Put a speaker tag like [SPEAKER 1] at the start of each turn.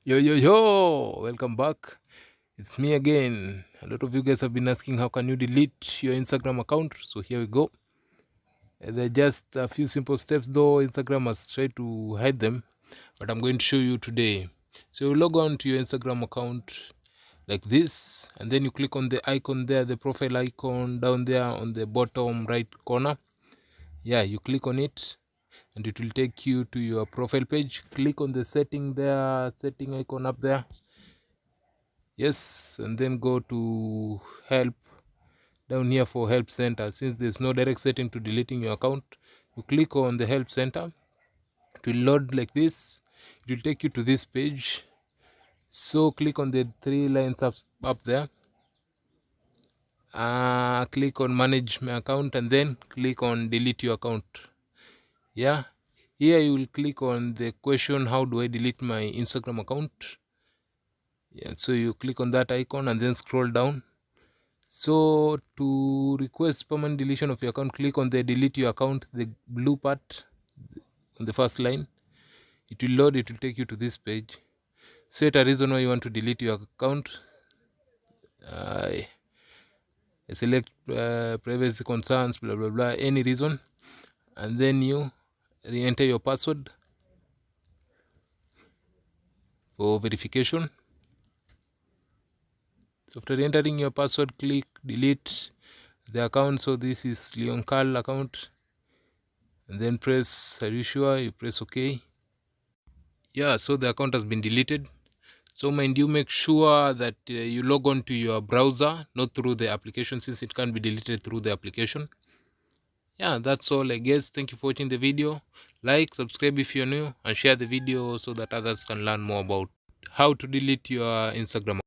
[SPEAKER 1] Yo, welcome back. It's me again. A lot of you guys have been asking how can you delete your Instagram account. So here we go. There are just a few simple steps, though Instagram has tried to hide them, but I'm going to show you today. So you log on to your Instagram account like this, and then you click on the icon there, the profile icon down there on the bottom right corner. Yeah, you click on it and it will take you to your profile page. Click on the setting there, setting icon up there. Yes, and then go to help down here for help center. Since there's no direct setting to deleting your account, you click on the help center. It will load like this. It will take you to this page. So click on the three lines up there. Click on manage my account and then click on delete your account. Yeah, here you will click on the question, how do I delete my Instagram account? Yeah, so you click on that icon and then scroll down. So to request permanent deletion of your account, click on the delete your account, the blue part on the first line. It will load, it will take you to this page. Set a reason why you want to delete your account. I select privacy concerns, blah blah blah, any reason, and then you re-enter your password for verification. So after entering your password, click delete the account. So this is Leon Carl account, and then press are you sure, you press OK. Yeah, so the account has been deleted. So mind you, make sure that you log on to your browser, not through the application, since it can't be deleted through the application. Yeah, that's all I guess. Thank you for watching the video. Like, subscribe if you're new, and share the video so that others can learn more about how to delete your Instagram.